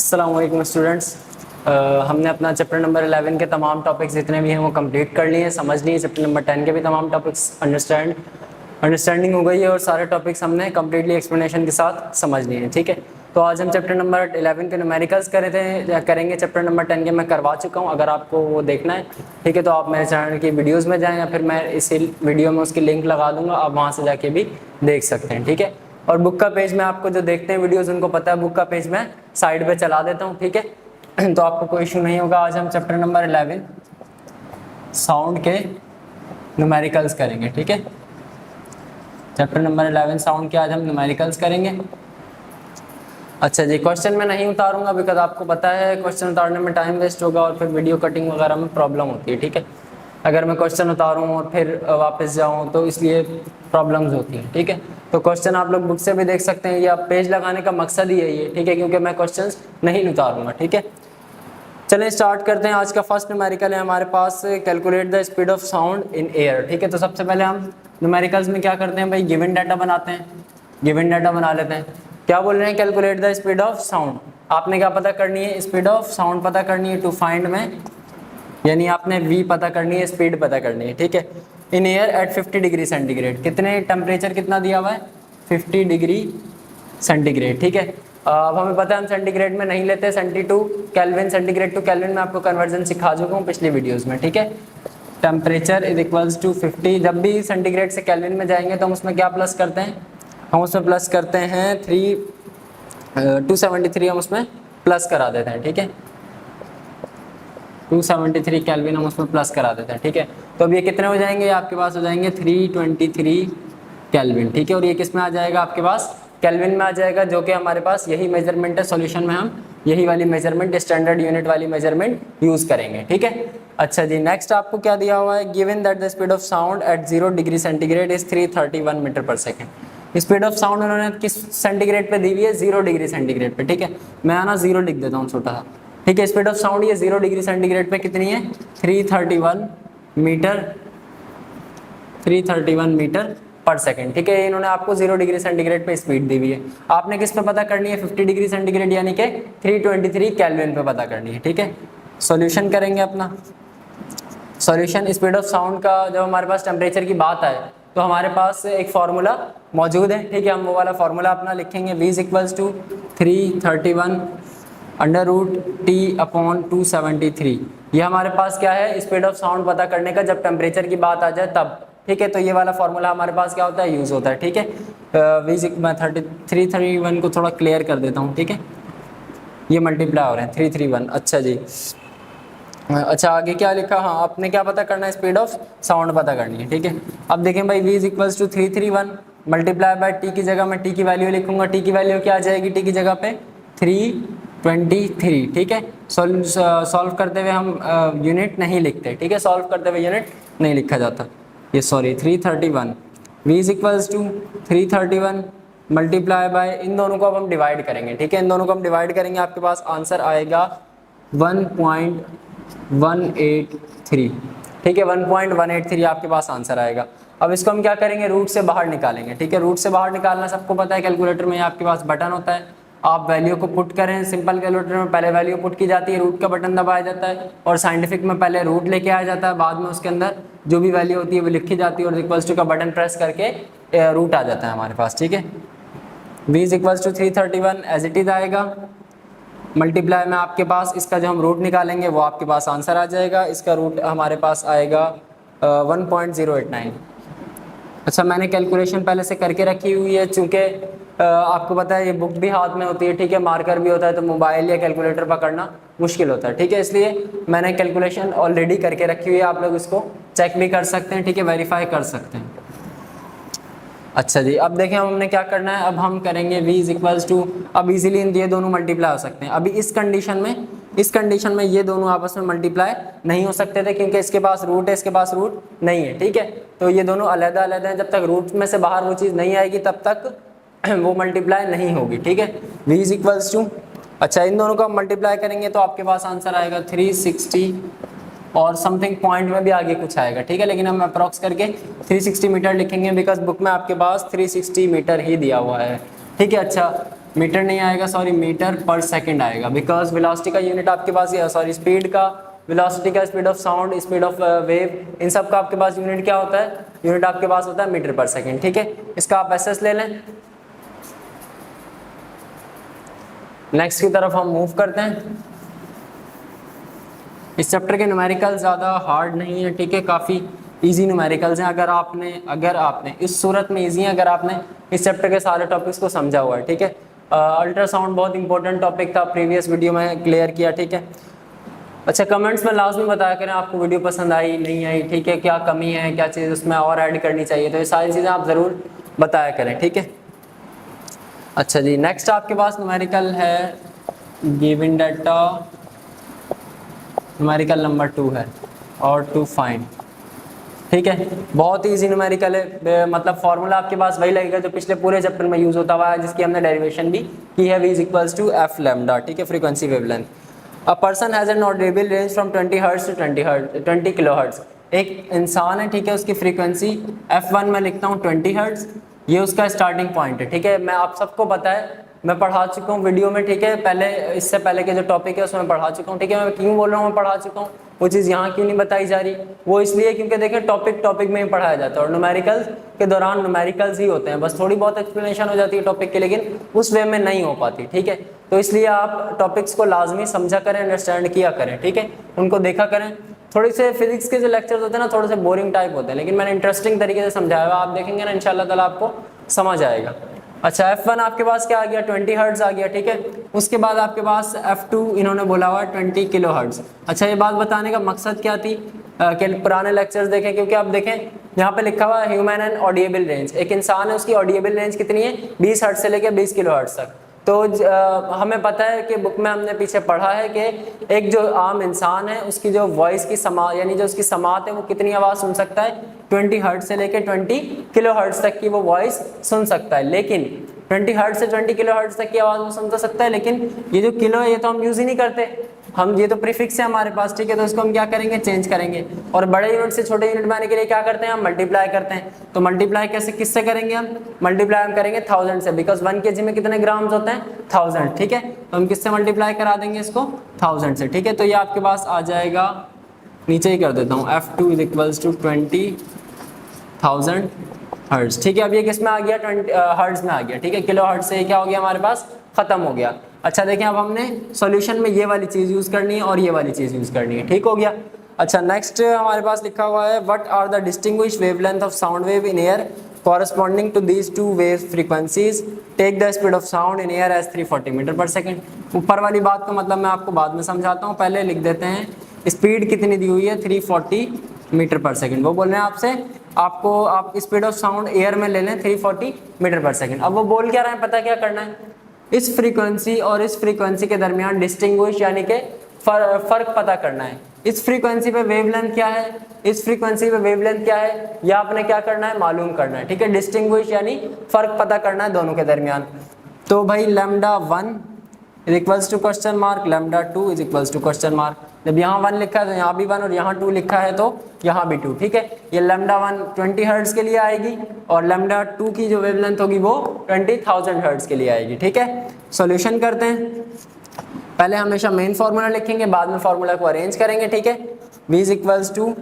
अस्सलाम वालेकुम स्टूडेंट्स। हमने अपना चैप्टर नंबर 11 के तमाम टॉपिक्स जितने भी हैं वो कंप्लीट कर लिए हैं, समझ लिए। चैप्टर नंबर 10 के भी तमाम टॉपिक्स अंडरस्टैंडिंग हो गई है और सारे टॉपिक्स हमने कम्प्लीटली एक्सप्लेनेशन के साथ समझ लिए हैं। ठीक है, तो आज हम चैप्टर नंबर 11 के न्यूमेरिकल्स करेंगे। चैप्टर नंबर 10 के मैं करवा चुका हूँ। अगर आपको वो देखना है, ठीक है, तो आप मेरे चैनल की वीडियोज़ में जाएँ या फिर मैं इसी वीडियो में उसकी लिंक लगा दूँगा, आप वहाँ से जाके भी देख सकते हैं। ठीक है, और बुक का पेज में आपको जो देखते हैं वीडियोस उनको पता है, बुक का पेज मैं साइड पे चला देता हूँ। ठीक है, तो आपको कोई इशू नहीं होगा। आज हम चैप्टर नंबर 11 साउंड के न्यूमेरिकल्स करेंगे। ठीक है, चैप्टर नंबर 11 साउंड के आज हम न्यूमेरिकल्स करेंगे। अच्छा जी, क्वेश्चन मैं नहीं उतारूंगा बिकॉज आपको पता है क्वेश्चन उतारने में टाइम वेस्ट होगा और फिर वीडियो कटिंग वगैरह में प्रॉब्लम होती है। ठीक है, अगर मैं क्वेश्चन उतारूं और फिर वापस जाऊं तो इसलिए प्रॉब्लम्स होती हैं। ठीक है, तो क्वेश्चन आप लोग बुक से भी देख सकते हैं या पेज लगाने का मकसद ही यही है। ठीक है, क्योंकि मैं क्वेश्चंस नहीं उतारूंगा। ठीक है, चलें स्टार्ट करते हैं। आज का फर्स्ट न्यूमेरिकल है हमारे पास, calculate the speed of sound in air. ठीक है, तो सबसे पहले हम न्यूमेरिकल्स में क्या करते हैं भाई, गिवन डाटा बनाते हैं। गिवन डाटा बना लेते हैं। क्या बोल रहे हैं, calculate the speed of sound. आपने क्या पता करनी है, स्पीड ऑफ साउंड पता करनी है। टू फाइंड में यानी आपने v पता करनी है, स्पीड पता करनी है। ठीक है, in air at 50 degree centigrade. कितने टेम्परेचर कितना दिया हुआ है, 50 डिग्री सेंटीग्रेड। ठीक है, अब हमें पता है हम सेंटीग्रेड में नहीं लेते, सेंटीग्रेड टू केल्विन में आपको कन्वर्जन सिखा चुका हूँ पिछली वीडियोस में। ठीक है, टेम्परेचर इज इक्वल्स टू 50। जब भी सेंटीग्रेड से केल्विन में जाएंगे तो हम उसमें क्या प्लस करते हैं, हम उसमें प्लस करते हैं 273 हम उसमें प्लस करा देते हैं। ठीक है, 273 केल्विन हम उसमें प्लस करा देते हैं। ठीक है, तो अब ये कितने हो जाएंगे, आपके पास हो जाएंगे 323 केल्विन। ठीक है, और ये किस में आ जाएगा, आपके पास केल्विन में आ जाएगा, जो कि हमारे पास यही मेजरमेंट है। सॉल्यूशन में हम यही वाली मेजरमेंट, स्टैंडर्ड यूनिट वाली मेजरमेंट यूज करेंगे। ठीक है, अच्छा जी, नेक्स्ट आपको क्या दिया हुआ है, given that the speed of sound at 0 degree centigrade is 331 metre per second. Speed of sound उन्होंने किस सेंटीग्रेड पे दी हुई है, 0 डिग्री सेंटीग्रेड पे। ठीक है, मैं ना 0 लिख देता हूँ छोटा सा। ठीक है, स्पीड ऑफ साउंड ये 0 डिग्री सेंटीग्रेड पे कितनी है, 331 मीटर पर सेकंड। ठीक है, इन्होंने आपको 0 डिग्री सेंटीग्रेड पे स्पीड दी हुई है। आपने किस पे पता करनी है, 50 डिग्री सेंटीग्रेड यानी कि 323 केल्विन पे पता करनी है। ठीक है, सॉल्यूशन करेंगे अपना। सॉल्यूशन स्पीड ऑफ साउंड का जब हमारे पास टेम्परेचर की बात आए तो हमारे पास एक फार्मूला मौजूद है। ठीक है, हम वो वाला फार्मूला अपना लिखेंगे, v is equals to 331 under root T upon 273। ये हमारे पास क्या है, स्पीड ऑफ साउंड पता करने का जब टेम्परेचर की बात आ जाए तब। ठीक है, तो ये वाला फार्मूला हमारे पास क्या होता है, यूज होता है। ठीक है, मैं 331 को थोड़ा क्लियर कर देता हूँ। ठीक है, ये मल्टीप्लाई हो रहे हैं 331। अच्छा जी, अच्छा आगे क्या लिखा, हाँ आपने क्या पता करना है, स्पीड ऑफ साउंड पता करनी है। ठीक है, अब देखें भाई, v is equals to 331 multiply by T की जगह मैं टी की वैल्यू लिखूंगा। टी की वैल्यू क्या आ जाएगी, टी की जगह पे 323। ठीक है, सॉल्व करते हुए हम यूनिट नहीं लिखते। ठीक है, सॉल्व करते हुए यूनिट नहीं लिखा जाता, ये sorry 331। v is equals to 331 multiply by, इन दोनों को अब हम डिवाइड करेंगे। ठीक है, इन दोनों को हम डिवाइड करेंगे, आपके पास आंसर आएगा 1.183। ठीक है, 1.183 आपके पास आंसर आएगा। अब इसको हम क्या करेंगे, रूट से बाहर निकालेंगे। ठीक है, रूट से बाहर निकालना सबको पता है, कैलकुलेटर में आपके पास बटन होता है, आप वैल्यू को पुट करें। सिंपल कैलकुलेटर में पहले वैल्यू पुट की जाती है, रूट का बटन दबाया जाता है, और साइंटिफिक में पहले रूट लेके आया जाता है, बाद में उसके अंदर जो भी वैल्यू होती है वो लिखी जाती है और इक्वल्स टू का बटन प्रेस करके रूट आ जाता है हमारे पास। ठीक है, v is equals to 331 as it is आएगा, मल्टीप्लाई में आपके पास इसका जो हम रूट निकालेंगे वो आपके पास आंसर आ जाएगा। इसका रूट हमारे पास आएगा 1.089। अच्छा, मैंने कैलकुलेशन पहले से करके रखी हुई है, चूँकि आपको पता है ये बुक भी हाथ में होती है। ठीक है, मार्कर भी होता है, तो मोबाइल या कैलकुलेटर पकड़ना मुश्किल होता है। ठीक है, इसलिए मैंने कैलकुलेशन ऑलरेडी करके रखी हुई है, आप लोग इसको चेक भी कर सकते हैं। ठीक है, वेरीफाई कर सकते हैं। अच्छा जी, अब देखें हमने क्या करना है, अब हम करेंगे v इज इक्वल्स टू, अब इजीली ये दोनों मल्टीप्लाई हो सकते हैं। अभी इस कंडीशन में ये दोनों आपस में मल्टीप्लाई नहीं हो सकते थे, क्योंकि इसके पास रूट है, इसके पास रूट नहीं है। ठीक है, तो ये दोनों अलग अलग हैं, जब तक रूट में से बाहर वो चीज़ नहीं आएगी तब तक वो मल्टीप्लाई नहीं होगी। ठीक है, v इज इक्वल्स टू, अच्छा इन दोनों को हम मल्टीप्लाई करेंगे तो आपके पास आंसर आएगा 360 और समथिंग पॉइंट में भी आगे कुछ आएगा। ठीक है, लेकिन हम अप्रॉक्स करके 360 मीटर लिखेंगे, बिकॉज बुक में आपके पास 360 मीटर ही दिया हुआ है। ठीक है, अच्छा मीटर नहीं आएगा, सॉरी मीटर पर सेकंड आएगा, बिकॉज वेलोसिटी का यूनिट आपके पास, सॉरी स्पीड का, वेलोसिटी का, speed of sound, speed of wave, इन सब का आपके पास यूनिट क्या होता है, यूनिट आपके पास होता है मीटर पर सेकंड। ठीक है, इसका आप एसएस ले लें। नेक्स्ट की तरफ हम मूव करते हैं। इस चैप्टर के न्यूमेरिकल ज़्यादा हार्ड नहीं है, ठीक है, काफ़ी इजी न्यूमेरिकल्स हैं अगर आपने इस सूरत में इजी है अगर आपने इस चैप्टर के सारे टॉपिक्स को समझा हुआ है। ठीक है, अल्ट्रासाउंड बहुत इंपॉर्टेंट टॉपिक था, प्रीवियस वीडियो में क्लियर किया। ठीक है, अच्छा कमेंट्स में लाजमी बताया करें आपको वीडियो पसंद आई नहीं आई, ठीक है, क्या कमी है, क्या चीज़ उसमें और ऐड करनी चाहिए, तो ये सारी चीज़ें आप ज़रूर बताया करें। ठीक है, अच्छा जी, नेक्स्ट आपके पास न्यूमेरिकल है गिवन डाटा, न्यूमेरिकल नंबर 2 है, और टू फाइंड। ठीक है, बहुत ही इजी न्यूमेरिकल है, मतलब फॉर्मूला आपके पास वही लगेगा जो पिछले पूरे चैप्टर में यूज होता हुआ है, जिसकी हमने डेरिवेशन भी की है, v equals to F lambda. ठीक है, frequency wavelength. A person has an audible range from 20 hertz to 20 kilo hertz. एक इंसान है, ठीक है, उसकी फ्रीक्वेंसी f1 में लिखता हूँ 20 हर्ट्ज, ये उसका स्टार्टिंग पॉइंट है। ठीक है, मैं आप सबको पता है, मैं पढ़ा चुका हूँ वीडियो में, ठीक है, पहले इससे पहले के जो टॉपिक है उसमें पढ़ा चुका हूँ। ठीक है, मैं क्यों बोल रहा हूँ मैं पढ़ा चुका हूँ, वो चीज़ यहाँ क्यों नहीं बताई जा रही, वो इसलिए क्योंकि देखिए टॉपिक में ही पढ़ाया जाता है, और न्यूमेरिकल्स के दौरान न्यूमेरिकल्स ही होते हैं, बस थोड़ी बहुत एक्सप्लेनेशन हो जाती है टॉपिक की, लेकिन उस वे में नहीं हो पाती। ठीक है, तो इसलिए आप टॉपिक्स को लाजमी समझा करें, अंडरस्टैंड किया करें। ठीक है, उनको देखा करें। थोड़ी से फिजिक्स के जो लेक्चर्स होते हैं ना, थोड़े से बोरिंग टाइप होते हैं, लेकिन मैंने इंटरेस्टिंग तरीके से समझाया हुआ, आप देखेंगे ना इंशाल्लाह ताला आपको समझ आएगा। अच्छा, F1 आपके पास क्या आ गया, 20 हर्ट्ज आ गया। ठीक है, उसके बाद आपके पास F2 इन्होंने बोला हुआ 20 किलो हर्ट्ज। अच्छा, ये बात बताने का मकसद क्या थी कि पुराने लेक्चर्स देखें, क्योंकि आप देखें यहाँ पे लिखा हुआ है ह्यूमन एंड ऑडिएबल रेंज, एक इंसान है उसकी ऑडिएबल रेंज कितनी है, 20 हर्ट्ज से लेकर 20 किलो हर्ट्ज तक। तो हमें पता है कि बुक में हमने पीछे पढ़ा है कि एक जो आम इंसान है उसकी जो वॉइस की समात, यानी जो उसकी समात है, वो कितनी आवाज़ सुन सकता है, 20 हर्ट्ज से लेकर 20 किलो हर्ट्ज तक की वो वॉइस सुन सकता है। लेकिन 20 हर्ट्ज से 20 किलो हर्ट्ज तक की आवाज़ वो सुन तो सकता है, लेकिन ये जो किलो है ये तो हम यूज़ ही नहीं करते, हम ये तो प्रीफिक्स है हमारे पास। ठीक है, तो इसको हम क्या करेंगे, चेंज करेंगे, और बड़े यूनिट से छोटे यूनिट में आने के लिए क्या करते हैं, हम मल्टीप्लाई करते हैं। तो मल्टीप्लाई कैसे, किससे करेंगे, हम मल्टीप्लाई हम करेंगे 1000 से, बिकॉज 1 kg में कितने ग्राम्स होते हैं, 1000। ठीक है, तो हम किससे मल्टीप्लाई करा देंगे इसको, 1000 से। ठीक है, तो ये आपके पास आ जाएगा, नीचे ही कर देता हूँ, F2 is equals to 20,000 hertz. ठीक है, अब ये किस में आ गया, 20 हर्ट्ज में आ गया। ठीक है, किलो हर्ट्ज से क्या हो गया हमारे पास, खत्म हो गया। अच्छा देखें, अब हमने सॉल्यूशन में ये वाली चीज़ यूज़ करनी है और ये वाली चीज़ यूज़ करनी है। ठीक हो गया। अच्छा, नेक्स्ट हमारे पास लिखा हुआ है, what are the distinguish wavelength of sound wave in air corresponding to these two wave frequencies, take the speed of sound in air as 340 metre per second. ऊपर वाली बात का मतलब मैं आपको बाद में समझाता हूँ, पहले लिख देते हैं स्पीड कितनी दी हुई है, 340 मीटर पर सेकेंड। वो बोल रहे हैं आपसे, आपको आप स्पीड ऑफ साउंड एयर में ले लें 340 मीटर पर सेकेंड। अब वो बोल क्या रहे हैं, पता क्या करना है, इस फ्रीक्वेंसी और इस फ्रीक्वेंसी के दरमियान डिस्टिंग्विश यानी कि फर्क पता करना है। इस फ्रीक्वेंसी पे वेवलेंथ क्या है, इस फ्रीक्वेंसी पे वेवलेंथ क्या है, या आपने क्या करना है, मालूम करना है। ठीक है, डिस्टिंग्विश यानी फर्क पता करना है दोनों के दरमियान। तो भाई lambda 1 is equals to question mark, lambda 2 is equals to question mark. जब यहाँ 1 लिखा है तो यहाँ भी 1, और यहाँ 2 लिखा है तो यहाँ भी 2। ठीक है, ये लैम्डा 1 20 हर्ट्ज के लिए आएगी, और लैम्डा 2 की जो वेवलेंथ होगी वो 20,000 हर्ट्ज के लिए आएगी। ठीक है, सॉल्यूशन करते हैं। पहले हमेशा मेन फार्मूला लिखेंगे, बाद में फार्मूला को अरेंज करेंगे। ठीक है, v is equals to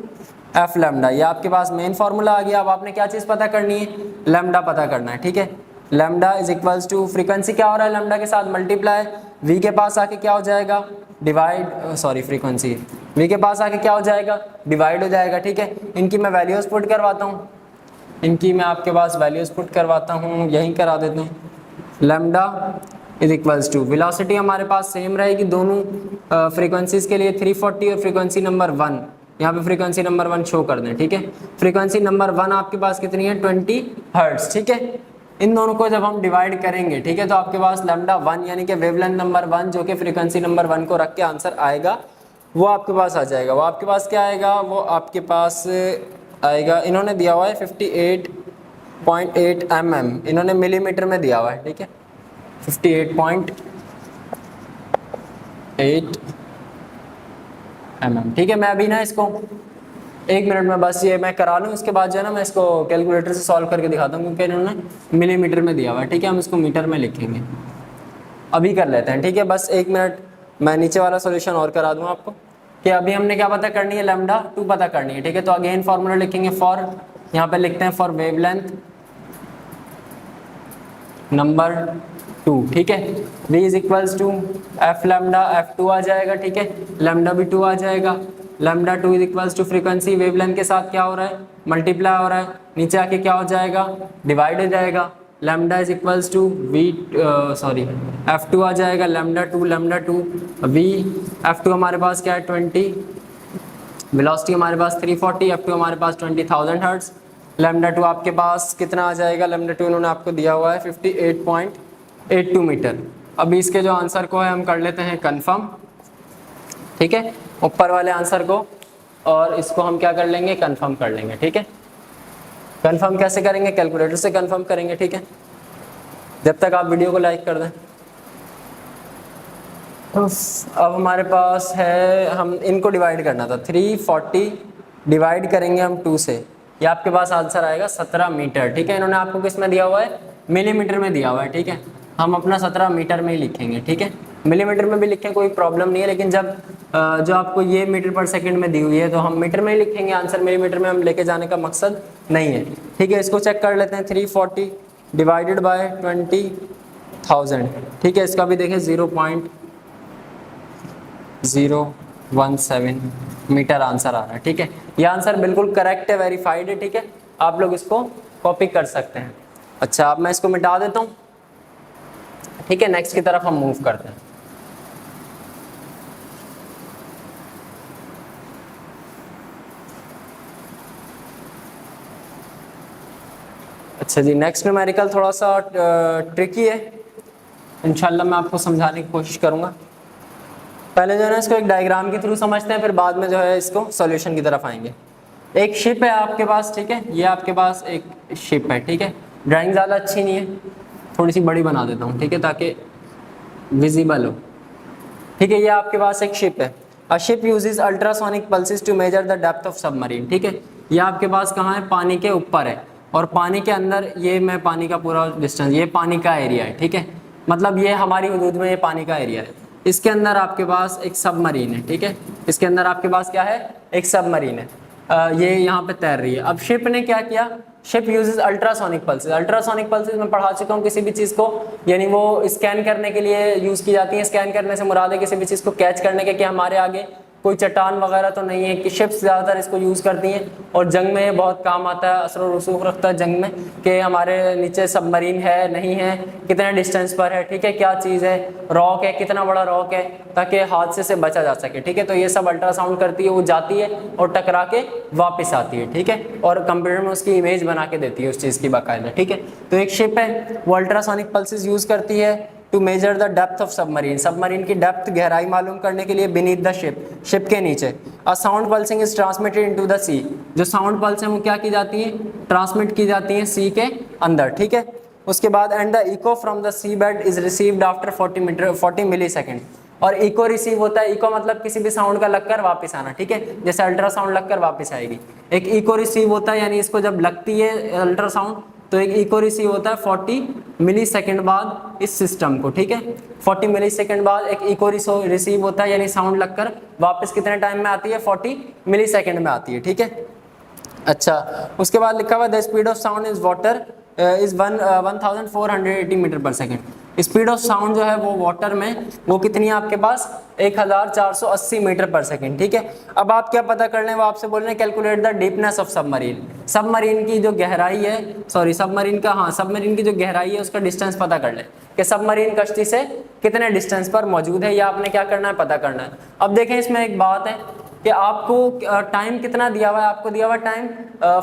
F lambda, ये आपके पास मेन फार्मूला आ गया। अब आपने क्या चीज़ पता करनी है, लैम्डा पता करना है। ठीक है, lambda is equals to frequency क्या हो रहा है, लैम्डा के साथ मल्टीप्लाई, v के पास आके क्या हो जाएगा, डिवाइड, सॉरी फ्रीक्वेंसी v के पास आके क्या हो जाएगा, डिवाइड हो जाएगा। ठीक है, इनकी मैं वैल्यूज पुट करवाता हूँ, इनकी मैं आपके पास वैल्यूज पुट करवाता हूँ, यहीं करा देते हैं। Lambda is equals to, velocity हमारे पास सेम रहेगी दोनों फ्रीक्वेंसीज के लिए 340, और फ्रीक्वेंसी नंबर 1 यहाँ पे फ्रीक्वेंसी नंबर 1 शो कर दें। ठीक है, फ्रीक्वेंसी नंबर 1 आपके पास कितनी है, 20 हर्ट्ज। ठीक है, इन दोनों को जब हम डिवाइड करेंगे, ठीक है, तो आपके पास लैम्डा 1 यानी कि वेवलेंथ नंबर 1 जो कि फ्रीक्वेंसी नंबर 1 को रख के आंसर आएगा वो आपके पास आ जाएगा। वो आपके पास क्या आएगा, वो आपके पास आएगा, इन्होंने दिया हुआ है 58.8 mm, इन्होंने मिलीमीटर में दिया हुआ है। ठीक है, 58.8 mm। ठीक है, मैं अभी ना इसको 1 मिनट में बस ये मैं करा लूँ, उसके बाद जो है ना मैं इसको कैलकुलेटर से सॉल्व करके दिखाता हूँ, क्योंकि इन्होंने मिलीमीटर में दिया हुआ है। ठीक है, हम इसको मीटर में लिखेंगे। अभी कर लेते हैं, ठीक है। बस 1 मिनट मैं नीचे वाला सॉल्यूशन और करा दूं आपको कि अभी हमने क्या पता करनी है, लैम्डा 2 पता करनी है, ठीक है। तो अगेन फॉर्मूला लिखेंगे फॉर, यहाँ पे लिखते हैं फॉर वेवलेंथ नंबर 2, ठीक है। v is equals to F lambda, F2 आ जाएगा, ठीक है, लैम्डा भी 2 आ जाएगा। Lambda 2 is equals to frequency wavelength के साथ क्या हो रहा है, मल्टीप्लाई हो रहा है, नीचे आके क्या हो जाएगा, डिवाइड हो जाएगा। Lambda is equals to F2 आ जाएगा, लैम्डा 2 v F2 हमारे पास क्या है 20, वेलोसिटी हमारे पास 340, F2 हमारे पास 20,000 हर्ट्ज। लैम्डा 2 आपके पास कितना आ जाएगा, लैम्डा 2 इन्होंने आपको दिया हुआ है 58.82 मीटर। अभी इसके जो आंसर को है हम कर लेते हैं कंफर्म, ठीक है, ऊपर वाले आंसर को, और इसको हम क्या कर लेंगे, कंफर्म कर लेंगे, ठीक है। कंफर्म कैसे करेंगे, कैलकुलेटर से कंफर्म करेंगे, ठीक है। जब तक आप वीडियो को लाइक कर दें। तो अब हमारे पास है, हम इनको डिवाइड करना था, 340 डिवाइड करेंगे हम 2 से, ये आपके पास आंसर आएगा 17 मीटर, ठीक है। इन्होंने आपको किस में दिया हुआ है, मिलीमीटर में दिया हुआ है, ठीक है। हम अपना 17 मीटर में ही लिखेंगे, ठीक है। मिलीमीटर में भी लिखें कोई प्रॉब्लम नहीं है, लेकिन जब जो आपको ये मीटर पर सेकंड में दी हुई है तो हम मीटर में ही लिखेंगे आंसर, मिलीमीटर में हम लेके जाने का मकसद नहीं है, ठीक है। इसको चेक कर लेते हैं, 340 डिवाइडेड बाय 20,000, ठीक है। इसका भी देखें 0.017 मीटर आंसर आ रहा है, ठीक है। ये आंसर बिल्कुल करेक्ट है, वेरीफाइड है, ठीक है। आप लोग इसको कॉपी कर सकते हैं। अच्छा, अब मैं इसको मिटा देता हूँ, ठीक है। नेक्स्ट की तरफ हम मूव करते हैं। अच्छा जी, नेक्स्ट न्यूमेरिकल थोड़ा सा ट्रिकी है, इंशाल्लाह मैं आपको समझाने की कोशिश करूंगा। पहले जो है ना इसको एक डायग्राम के थ्रू समझते हैं, फिर बाद में जो है इसको सॉल्यूशन की तरफ आएंगे। एक शिप है आपके पास, ठीक है, ये आपके पास एक शिप है, ठीक है। ड्राइंग ज़्यादा अच्छी नहीं है, थोड़ी सी बड़ी बना देता हूँ, ठीक है, ताकि विजिबल हो, ठीक है। ये आपके पास एक शिप है। A ship uses ultrasonic pulses to measure the depth of submarine, ठीक है। ये आपके पास कहाँ है, पानी के ऊपर है, और पानी के अंदर, ये मैं पानी का पूरा डिस्टेंस, ये पानी का एरिया है, ठीक है। मतलब ये हमारी हदूद में ये पानी का एरिया है। इसके अंदर आपके पास एक सबमरीन है, ठीक है। इसके अंदर आपके पास क्या है, एक सबमरीन है, ये यहाँ पे तैर रही है। अब शिप ने क्या किया, ship uses ultrasonic pulses. Ultrasonic pulses मैं पढ़ा चुका हूँ, किसी भी चीज़ को, यानी वो स्कैन करने के लिए यूज़ की जाती है। स्कैन करने से मुराद है किसी भी चीज़ को कैच करने के, कि हमारे आगे कोई चट्टान वगैरह तो नहीं है, कि शिप्स ज़्यादातर इसको यूज़ करती हैं, और जंग में बहुत काम आता है, असर और रसूख रखता है जंग में, कि हमारे नीचे सबमरीन है नहीं है, कितने डिस्टेंस पर है, ठीक है, क्या चीज़ है, रॉक है, कितना बड़ा रॉक है, ताकि हादसे से बचा जा सके, ठीक है। तो ये सब अल्ट्रासाउंड करती है, वो जाती है और टकरा के वापस आती है, ठीक है, और कंप्यूटर में उसकी इमेज बना के देती है उस चीज़ की बाकायदा, ठीक है। तो एक शिप है, वो अल्ट्रासोनिक पल्सेस यूज़ करती है to measure the depth of submarine, submarine की डेप्थ, गहराई मालूम करने के लिए, बीनीथ द शिप, शिप के नीचे। A sound pulsing is transmitted into the sea, जो साउंड पल्स है वो क्या की जाती है, ट्रांसमिट की जाती है सी के अंदर, ठीक है। उसके बाद and the echo from the sea bed is received after 40 millisecond, और इको रिसीव होता है, इको मतलब किसी भी साउंड का लगकर वापस आना, ठीक है, जैसे अल्ट्रासाउंड लगकर वापस आएगी, एक इको रिसीव होता है, यानी इसको जब लगती है अल्ट्रासाउंड तो एक इको रिसीव होता है 40 मिली सेकेंड बाद इस सिस्टम को, ठीक है। 40 मिली सेकेंड बाद एक इको रिसीव होता है, यानी साउंड लगकर वापस कितने टाइम में आती है, 40 मिली सेकेंड में आती है, ठीक है। अच्छा, उसके बाद लिखा हुआ the speed of sound is water is 1480 metre per second. Speed of sound जो है वो वाटर में वो कितनी है आपके पास, 1480 मीटर पर सेकेंड, ठीक है। अब आप क्या पता कर लें, वो आपसे बोल रहे हैं calculate the deepness of submarine, submarine की जो गहराई है, सॉरी सबमरीन का, हाँ सबमरीन की जो गहराई है उसका डिस्टेंस पता कर लें, कि सबमरीन कश्ती से कितने डिस्टेंस पर मौजूद है, या आपने क्या करना है, पता करना है। अब देखें इसमें एक बात है कि आपको टाइम कितना दिया हुआ है, आपको दिया हुआ टाइम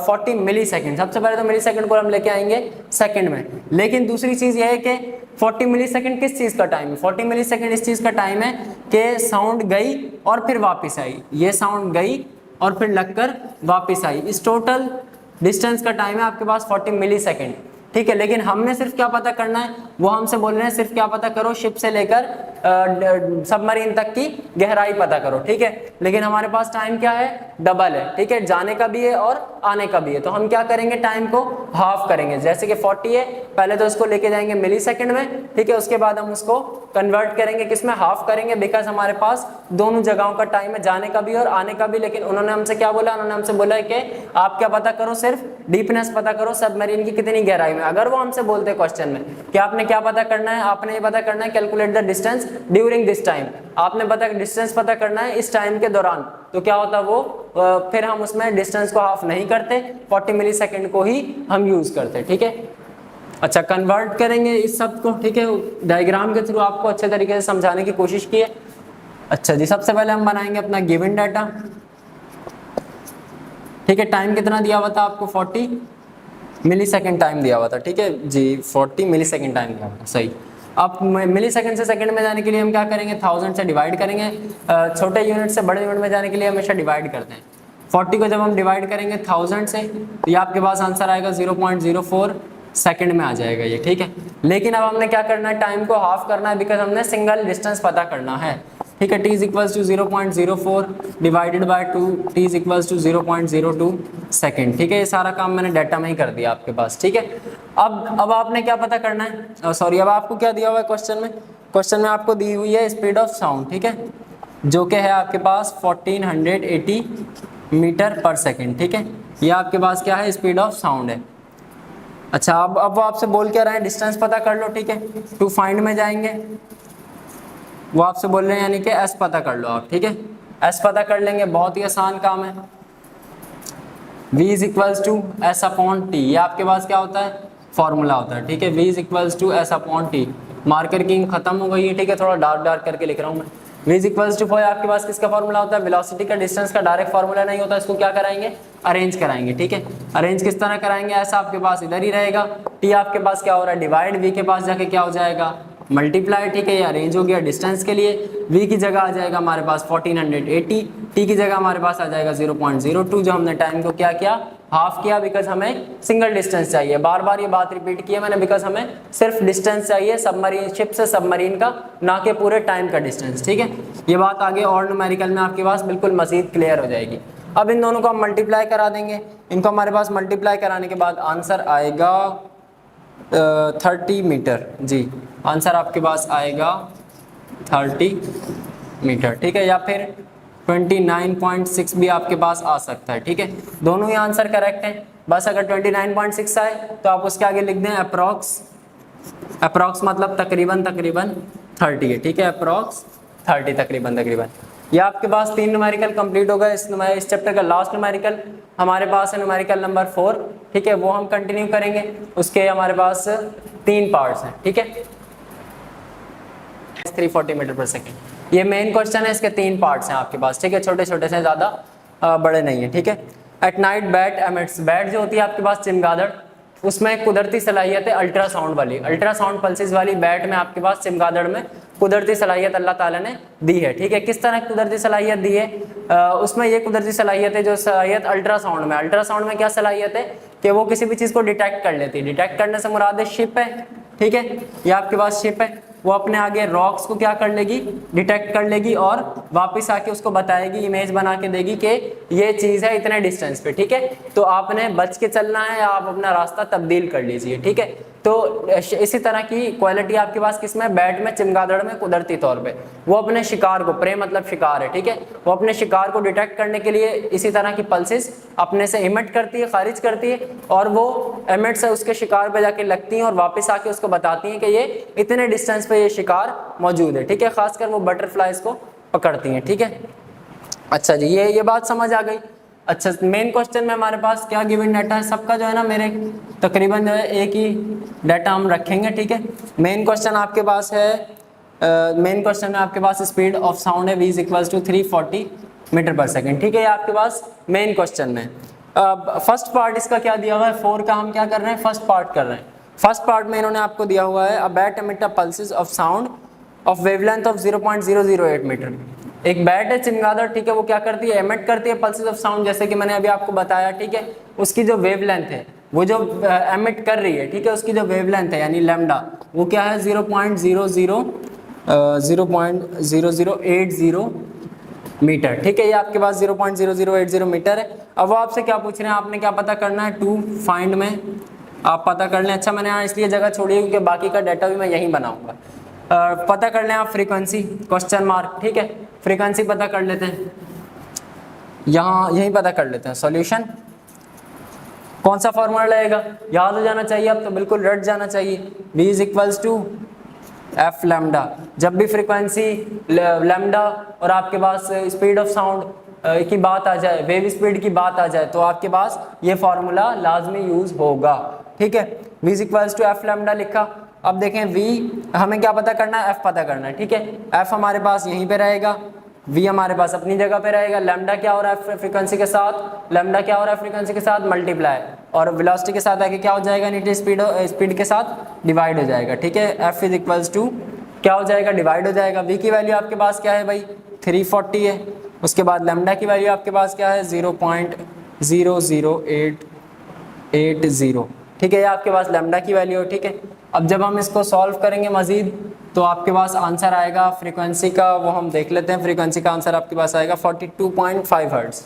40 मिली सेकेंड। सबसे पहले तो मिली सेकेंड को हम लेके आएंगे सेकंड में, लेकिन दूसरी चीज़ यह है कि 40 मिली सेकेंड किस चीज़ का टाइम है, 40 मिली सेकेंड इस चीज़ का टाइम है कि साउंड गई और फिर वापस आई, ये साउंड गई और फिर लगकर वापस आई, इस टोटल डिस्टेंस का टाइम है आपके पास 40 मिली सेकेंड। ठीक है। लेकिन हमने सिर्फ क्या पता करना है, वो हमसे बोल रहे हैं सिर्फ क्या पता करो, शिप से लेकर सबमरीन तक की गहराई पता करो, ठीक है। लेकिन हमारे पास टाइम क्या है, डबल है, ठीक है, जाने का भी है और आने का भी है। तो हम क्या करेंगे, टाइम को हाफ करेंगे। जैसे कि 40 है, पहले तो उसको लेके जाएंगे मिली सेकेंड में, ठीक है, उसके बाद हम उसको कन्वर्ट करेंगे किसमें, हाफ करेंगे, बिकॉज हमारे पास दोनों जगहों का टाइम है, जाने का भी और आने का भी। लेकिन उन्होंने हमसे क्या बोला, उन्होंने हमसे बोला है कि आप क्या पता करो, सिर्फ डीपनेस पता करो सबमरीन की कितनी गहराई में। अगर वो हमसे बोलते क्वेश्चन में कि आपने क्या पता करना है, आपने ये पता करना है calculate the distance during this time, आपने पता डिस्टेंस पता करना है इस टाइम के दौरान, तो क्या होता वो फिर हम उसमें डिस्टेंस को हाफ नहीं करते, 40 मिली सेकेंड को ही हम यूज करते, ठीक है। अच्छा, कन्वर्ट करेंगे इस सब को, ठीक है, डायग्राम के थ्रू आपको अच्छे तरीके से समझाने की कोशिश की है। अच्छा जी, सबसे पहले हम बनाएंगे अपना गिवन डाटा, ठीक है। टाइम कितना दिया हुआ था आपको, 40 मिली सेकेंड टाइम दिया हुआ था, ठीक है जी, 40 मिली सेकेंड टाइम दिया हुआ था, सही। अब मिली सेकेंड से सेकेंड में जाने के लिए हम क्या करेंगे, 1000 से डिवाइड करेंगे। छोटे यूनिट से बड़े यूनिट में जाने के लिए हमेशा डिवाइड करते हैं। 40 को जब हम डिवाइड करेंगे 1000 से, तो ये आपके पास आंसर आएगा 0.04 सेकंड में आ जाएगा ये, ठीक है। लेकिन अब हमने क्या करना है, टाइम को हाफ करना है, बिकॉज हमने सिंगल डिस्टेंस पता करना है, ठीक है। t is equals to 0.04 divided by 2, t is equals to 0.02 second, ठीक है। ये सारा काम मैंने डाटा में ही कर दिया आपके पास, ठीक है। अब आपने क्या पता करना है, सॉरी, अब आपको क्या दिया हुआ है क्वेश्चन में, क्वेश्चन में आपको दी हुई है स्पीड ऑफ साउंड, ठीक है, जो कि है आपके पास 1480 मीटर पर सेकेंड, ठीक है। ये आपके पास क्या है, स्पीड ऑफ साउंड है। अच्छा, अब वो आपसे बोल क्या रहे हैं, डिस्टेंस पता कर लो, ठीक है। टू फाइंड में जाएंगे, वो आपसे बोल रहे हैं यानी कि एस पता कर लो आप, ठीक है। एस पता कर लेंगे, बहुत ही आसान काम है। v is equals to S upon T, ये आपके पास क्या होता है, फॉर्मूला होता है, ठीक है। v is equals to S upon T, marker की खत्म हो गई है, ठीक है, थोड़ा डार्क करके लिख रहा हूँ मैं। v इज इक्वल्स टू आपके पास किसका फॉर्मूला होता है, वेलोसिटी का, डिस्टेंस का डायरेक्ट फॉर्मूला नहीं होता, इसको क्या कराएंगे, अरेंज कराएंगे, ठीक है। अरेंज किस तरह कराएंगे, ऐसा आपके पास इधर ही रहेगा, टी आपके पास क्या हो रहा है, डिवाइड, v के पास जाके क्या हो जाएगा, मल्टीप्लाई, ठीक है। ये अरेंज हो गया डिस्टेंस के लिए, v की जगह आ जाएगा हमारे पास 1480, t की जगह हमारे पास आ जाएगा 0.02, जो हमने टाइम को क्या किया, हाफ किया, बिकॉज हमें सिंगल डिस्टेंस चाहिए। बार बार ये बात रिपीट की है मैंने, बिकॉज हमें सिर्फ डिस्टेंस चाहिए सबमरीन, शिप से सबमरीन का, ना कि पूरे टाइम का डिस्टेंस, ठीक है। ये बात आगे और न्यूमेरिकल में आपके पास बिल्कुल मजीद क्लियर हो जाएगी। अब इन दोनों को हम मल्टीप्लाई करा देंगे, इनको हमारे पास मल्टीप्लाई कराने के बाद आंसर आएगा 30 मीटर, जी, आंसर आपके पास आएगा 30 मीटर, ठीक है, या फिर 29.6 भी आपके पास आ सकता है, ठीक है। दोनों ही आंसर करेक्ट हैं, बस अगर 29.6 आए तो आप उसके आगे लिख दें अप्रॉक्स, अप्रॉक्स मतलब तकरीबन 30 है, ठीक है, अप्रॉक्स 30 तकरीबन। ये आपके पास 3 न्यूमेरिकल कंप्लीट होगा। इस चैप्टर का लास्ट न्यूमेरिकल हमारे पास है न्यूमेरिकल नंबर 4, ठीक है, वो हम कंटिन्यू करेंगे। उसके हमारे पास 3 पार्ट्स हैं, ठीक है, 340 मीटर पर सेकेंड। ये मेन क्वेश्चन है, इसके 3 पार्ट्स हैं आपके पास, ठीक है, छोटे छोटे से, ज़्यादा बड़े नहीं है, ठीक है। At night bat emits, bat जो होती है आपके पास चमगादड़, उसमें एक कुदरती सलाहियत है अल्ट्रासाउंड वाली, अल्ट्रासाउंड पल्सेस वाली बैट में आपके पास चमगादड़ में कुदरती सलाहियत अल्लाह ताला ने दी है, ठीक है। किस तरह की कुदरती सलाहियत दी है, उसमें ये कुदरती सलाहियत है, जो सलाहियत अल्ट्रासाउंड में, अल्ट्रासाउंड में क्या सलाहियत है कि वो किसी भी चीज़ को डिटेक्ट कर लेती है। डिटेक्ट करने से मुराद है शिप है, ठीक है, ये आपके पास शिप है, वो अपने आगे रॉक्स को क्या कर लेगी, डिटेक्ट कर लेगी और वापस आके उसको बताएगी, इमेज बना के देगी कि ये चीज़ है इतने डिस्टेंस पे, ठीक है। तो आपने बच के चलना है या आप अपना रास्ता तब्दील कर लीजिए, ठीक है। तो इसी तरह की क्वालिटी आपके पास किसमें, बैट में, चमगादड़ में, कुदरती तौर पे वो अपने शिकार को, प्रे मतलब शिकार है, ठीक है, वो अपने शिकार को डिटेक्ट करने के लिए इसी तरह की पल्सेस अपने से इमिट करती है, खारिज करती है, और वो इमिट से उसके शिकार पे जाके लगती हैं और वापस आके उसको बताती हैं कि ये इतने डिस्टेंस पे ये शिकार मौजूद है, ठीक है। खासकर वो बटरफ्लाइज को पकड़ती हैं, ठीक है। अच्छा जी, ये बात समझ आ गई। अच्छा, मेन क्वेश्चन में हमारे पास क्या गिवन डाटा है, सबका जो है ना मेरे तकरीबन जो है एक ही डाटा हम रखेंगे, ठीक है। मेन क्वेश्चन आपके पास है, मेन क्वेश्चन में आपके पास स्पीड ऑफ साउंड है v is equals to 340 metre per second, ठीक है, ये आपके पास मेन क्वेश्चन में। फर्स्ट पार्ट इसका क्या दिया हुआ है, 4 का हम क्या कर रहे हैं, फर्स्ट पार्ट कर रहे हैं। फर्स्ट पार्ट में इन्होंने आपको दिया हुआ है, a bat emit a pulses of sound of wavelength of 0.008 metre. एक बैट है चमगादड़, ठीक है, वो क्या करती है, एमिट करती है पल्सेस ऑफ साउंड, जैसे कि मैंने अभी आपको बताया, ठीक है। उसकी जो वेवलेंथ है वो जो एमिट कर रही है, ठीक है, उसकी जो वेवलेंथ है यानी लैम्डा, वो क्या है 0.0080 मीटर, ठीक है, ये आपके पास 0.0080 मीटर है। अब वो आपसे क्या पूछ रहे हैं, आपने क्या पता करना है, टू फाइंड में आप पता कर लें। अच्छा मैंने यहाँ इसलिए जगह छोड़ी है क्योंकि बाकी का डाटा भी मैं यहीं बनाऊंगा। पता कर लें आप फ्रीक्वेंसी, क्वेश्चन मार्क, ठीक है, फ्रीक्वेंसी पता कर लेते हैं, यहाँ यहीं पता कर लेते हैं। सॉल्यूशन कौन सा फॉर्मूला लगेगा, याद हो जाना चाहिए, अब तो बिल्कुल रट जाना चाहिए। V is equals to F lambda. जब भी फ्रीक्वेंसी लैम्डा और आपके पास स्पीड ऑफ साउंड की बात आ जाए, वेव स्पीड की बात आ जाए, तो आपके पास ये फॉर्मूला लाजमी यूज होगा, ठीक है। V is equals to F lambda लिखा। अब देखें V हमें क्या पता करना है, F पता करना है, ठीक है। F हमारे पास यहीं पे रहेगा, V हमारे पास अपनी जगह पे रहेगा। लैम्डा क्या हो रहा है फ्रीक्वेंसी के साथ, लैम्डा क्या हो रहा है फ्रीक्वेंसी के साथ मल्टीप्लाई, और वेलोसिटी के साथ आगे क्या हो जाएगा, नीचे स्पीड के साथ डिवाइड हो जाएगा, ठीक है। F इज इक्वल्स टू क्या हो जाएगा, डिवाइड हो जाएगा। V की वैल्यू आपके पास क्या है भाई 340 है। उसके बाद लैम्डा की वैल्यू आपके पास क्या है 0.00880, ठीक है, ये आपके पास लैम्डा की वैल्यू है, ठीक है। अब जब हम इसको सॉल्व करेंगे मजीद तो आपके पास आंसर आएगा फ्रीक्वेंसी का, वो हम देख लेते हैं। फ्रीक्वेंसी का आंसर आपके पास आएगा 42.5 हर्ट्ज,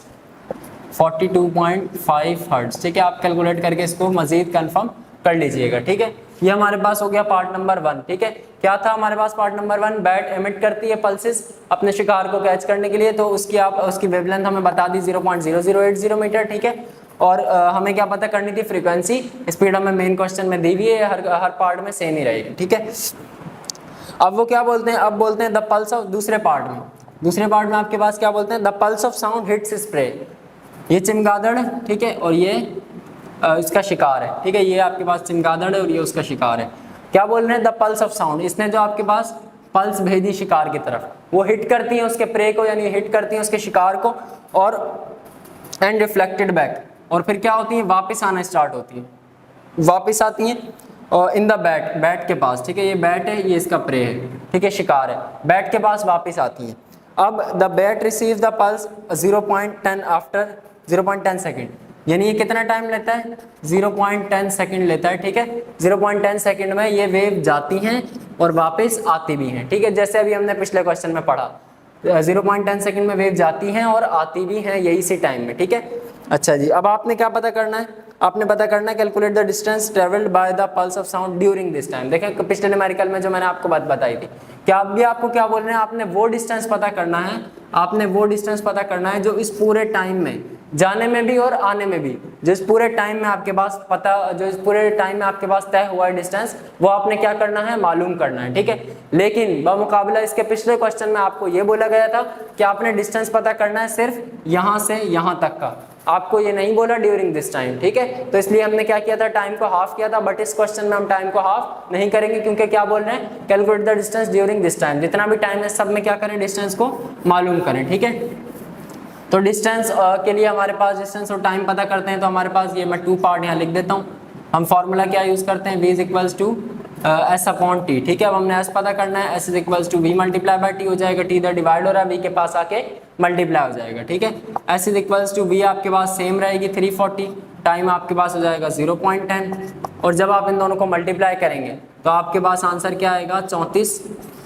42.5 हर्ट्ज, ठीक है। आप कैलकुलेट करके इसको मजीद कंफर्म कर लीजिएगा, ठीक है। ये हमारे पास हो गया पार्ट नंबर 1, ठीक है। क्या था हमारे पास पार्ट नंबर 1, बैट एमिट करती है पल्सेस अपने शिकार को कैच करने के लिए, तो उसकी वेवलेंथ हमें बता दी 0.0080 मीटर, ठीक है। और हमें क्या पता करनी थी, फ्रीक्वेंसी। स्पीड हमें मेन क्वेश्चन में दी हुई है, हर पार्ट में सेम ही रहेगी, ठीक है। अब वो क्या बोलते हैं, अब बोलते हैं द पल्स ऑफ, दूसरे पार्ट में आपके पास क्या बोलते हैं, the pulse of sound hits spray. ये चमगादड़ है, ठीक है, और ये इसका शिकार है, ठीक है। ये आपके पास चमगादड़ है और ये उसका शिकार है। क्या बोल रहे हैं, द पल्स ऑफ साउंड, इसने जो आपके पास पल्स भेजी शिकार की तरफ, वो हिट करती है उसके प्रे को, यानी हिट करती है उसके शिकार को, और एंड रिफ्लेक्टेड बैक, और फिर क्या होती है, वापस आना स्टार्ट होती है, वापस आती हैं और इन द बैट के पास, ठीक है। ये बैट है, ये इसका प्रे है, ठीक है, शिकार है, बैट के पास वापस आती हैं। अब the bat receive the pulse 0.10 after 0.10 second, यानी ये कितना टाइम लेता है, 0.10 सेकेंड लेता है, ठीक है। 0.10 सेकेंड में ये वेव जाती हैं और वापस आती भी हैं, ठीक है। जैसे अभी हमने पिछले क्वेश्चन में पढ़ा, 0.10 सेकेंड में वेव जाती हैं और आती भी हैं यही सी टाइम में, ठीक है। अच्छा जी, अब आपने क्या पता करना है, आपने पता करना है calculate the distance travelled by the pulse of sound during this time. देखें पिछले न्यूमेरिकल में जो मैंने आपको बात बताई थी, क्या अब भी आपको क्या बोल रहे हैं, आपने वो डिस्टेंस पता करना है, आपने वो डिस्टेंस पता करना है जो इस पूरे टाइम में, जाने में भी और आने में भी, जो इस पूरे टाइम में आपके पास तय हुआ है डिस्टेंस, वो आपने क्या करना है, मालूम करना है, ठीक है। लेकिन बमुकाबला इसके पिछले क्वेश्चन में आपको ये बोला गया था कि आपने डिस्टेंस पता करना है सिर्फ यहाँ से यहाँ तक का, आपको ये नहीं बोला ड्यूरिंग दिस टाइम, ठीक है। तो इसलिए हमने क्या किया था, टाइम को हाफ किया था, बट इस क्वेश्चन में हम टाइम को हाफ नहीं करेंगे, क्योंकि क्या बोल रहे हैं, calculate the distance during this time, जितना भी टाइम है सब में क्या करें, डिस्टेंस को मालूम करें, ठीक है। तो डिस्टेंस के लिए हमारे पास डिस्टेंस और टाइम पता करते हैं, तो हमारे पास ये मैं 2 पार्ट यहाँ लिख देता हूँ। हम फॉर्मूला क्या यूज करते हैं, V is equals to S/T, ठीक है। अब हमने S पता करना है, S is equals to V multiply by T हो जाएगा, T इधर डिवाइड हो रहा है, V के पास आके मल्टीप्लाई हो जाएगा, ठीक है। S is equals to V आपके पास सेम रहेगी 340, टाइम आपके पास हो जाएगा 0.10, और जब आप इन दोनों को मल्टीप्लाई करेंगे तो आपके पास आंसर क्या आएगा, 34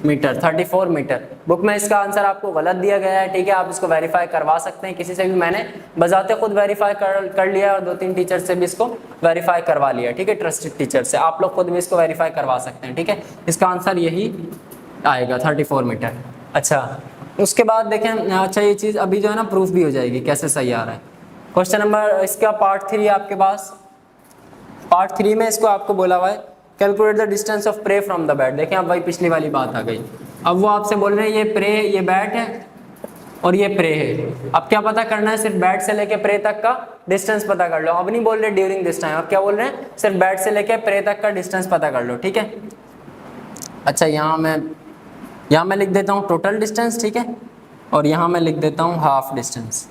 मीटर, 34 मीटर। बुक में इसका आंसर आपको गलत दिया गया है, ठीक है, आप इसको वेरीफाई करवा सकते हैं किसी से भी, मैंने बजाते खुद वेरीफाई कर लिया और 2-3 टीचर से भी इसको वेरीफाई करवा लिया, ठीक है, ट्रस्टेड टीचर से, आप लोग खुद भी इसको वेरीफाई करवा सकते हैं, ठीक है। इसका आंसर यही आएगा 34 मीटर। अच्छा, उसके बाद देखें, अच्छा ये चीज़ अभी जो है ना प्रूफ भी हो जाएगी कैसे सही आ रहा है। क्वेश्चन नंबर इसका पार्ट 3 आपके पास, पार्ट 3 में इसको आपको बोला हुआ है calculate the distance of prey from the bat. देखें अब वही पिछली वाली बात आ गई, अब वो आपसे बोल रहे हैं ये प्रे, ये बैट है और ये प्रे है। अब क्या पता करना है, सिर्फ बैट से लेके प्रे तक का डिस्टेंस पता कर लो। अब नहीं बोल रहे ड्यूरिंग दिस टाइम, अब क्या बोल रहे हैं, सिर्फ बैट से लेके प्रे तक का डिस्टेंस पता कर लो, ठीक है। अच्छा, यहाँ मैं लिख देता हूँ टोटल डिस्टेंस, ठीक है, और यहाँ मैं लिख देता हूँ हाफ डिस्टेंस,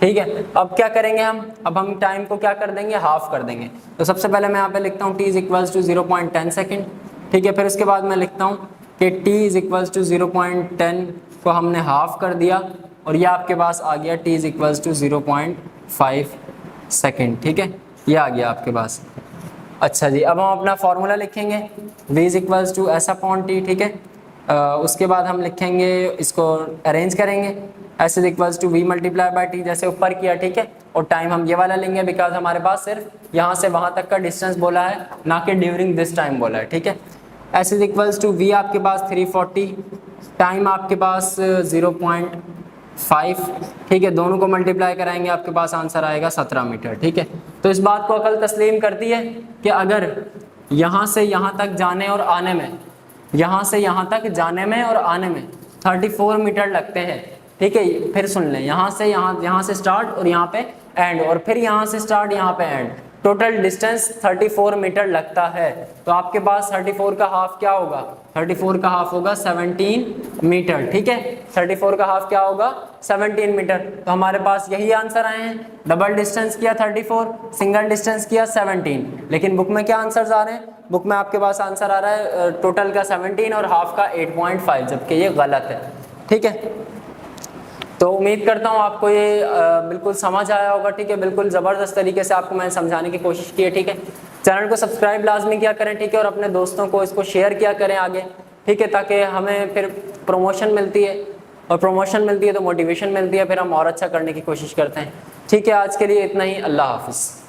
ठीक है। अब क्या करेंगे अब हम टाइम को क्या कर देंगे, हाफ कर देंगे। तो सबसे पहले मैं यहाँ पे लिखता हूँ t is equals to 0.10 second, ठीक है। फिर उसके बाद मैं लिखता हूँ कि t इज इक्वल्स टू 0.10 को हमने हाफ कर दिया, और ये आपके पास आ गया t is equals to 0.5 second, ठीक है। ये आ गया आपके पास। अच्छा जी, अब हम अपना फॉर्मूला लिखेंगे, v is equals to s upon T, ठीक है। उसके बाद हम लिखेंगे, इसको अरेंज करेंगे, s is equals to v multiply by T, जैसे ऊपर किया, ठीक है। और टाइम हम ये वाला लेंगे बिकॉज हमारे पास सिर्फ यहाँ से वहाँ तक का डिस्टेंस बोला है, ना कि ड्यूरिंग दिस टाइम बोला है, ठीक है। s is equals to v आपके पास 340, टाइम आपके पास 0.5, ठीक है। दोनों को मल्टीप्लाई कराएंगे, आपके पास आंसर आएगा 17 मीटर, ठीक है। तो इस बात को अकल तस्लीम करती है कि अगर यहाँ से यहाँ तक जाने और आने में, यहाँ से यहाँ तक जाने में और आने में 34 मीटर लगते हैं, ठीक है। फिर सुन लें, यहाँ से स्टार्ट और यहाँ पे एंड, और फिर यहाँ से स्टार्ट यहाँ पे एंड, टोटल डिस्टेंस 34 मीटर लगता है। तो आपके पास 34 का हाफ क्या होगा? 34 का हाफ होगा 17 मीटर, ठीक है। 34 का हाफ क्या होगा? 17 मीटर। तो हमारे पास यही आंसर आए हैं। डबल डिस्टेंस किया 34, सिंगल डिस्टेंस किया 17, लेकिन बुक में क्या आंसर्स आ रहे हैं? बुक में आपके पास आंसर आ रहा है टोटल का 17 और हाफ का 8.5, जबकि ये गलत है, ठीक है। तो उम्मीद करता हूँ आपको ये बिल्कुल समझ आया होगा, ठीक है। बिल्कुल ज़बरदस्त तरीके से आपको मैंने समझाने की कोशिश की है, ठीक है। चैनल को सब्सक्राइब लाजमी किया करें, ठीक है, और अपने दोस्तों को इसको शेयर किया करें आगे, ठीक है, ताकि हमें फिर प्रमोशन मिलती है, और प्रमोशन मिलती है तो मोटिवेशन मिलती है, फिर हम और अच्छा करने की कोशिश करते हैं, ठीक है। आज के लिए इतना ही, अल्लाह हाफिज़।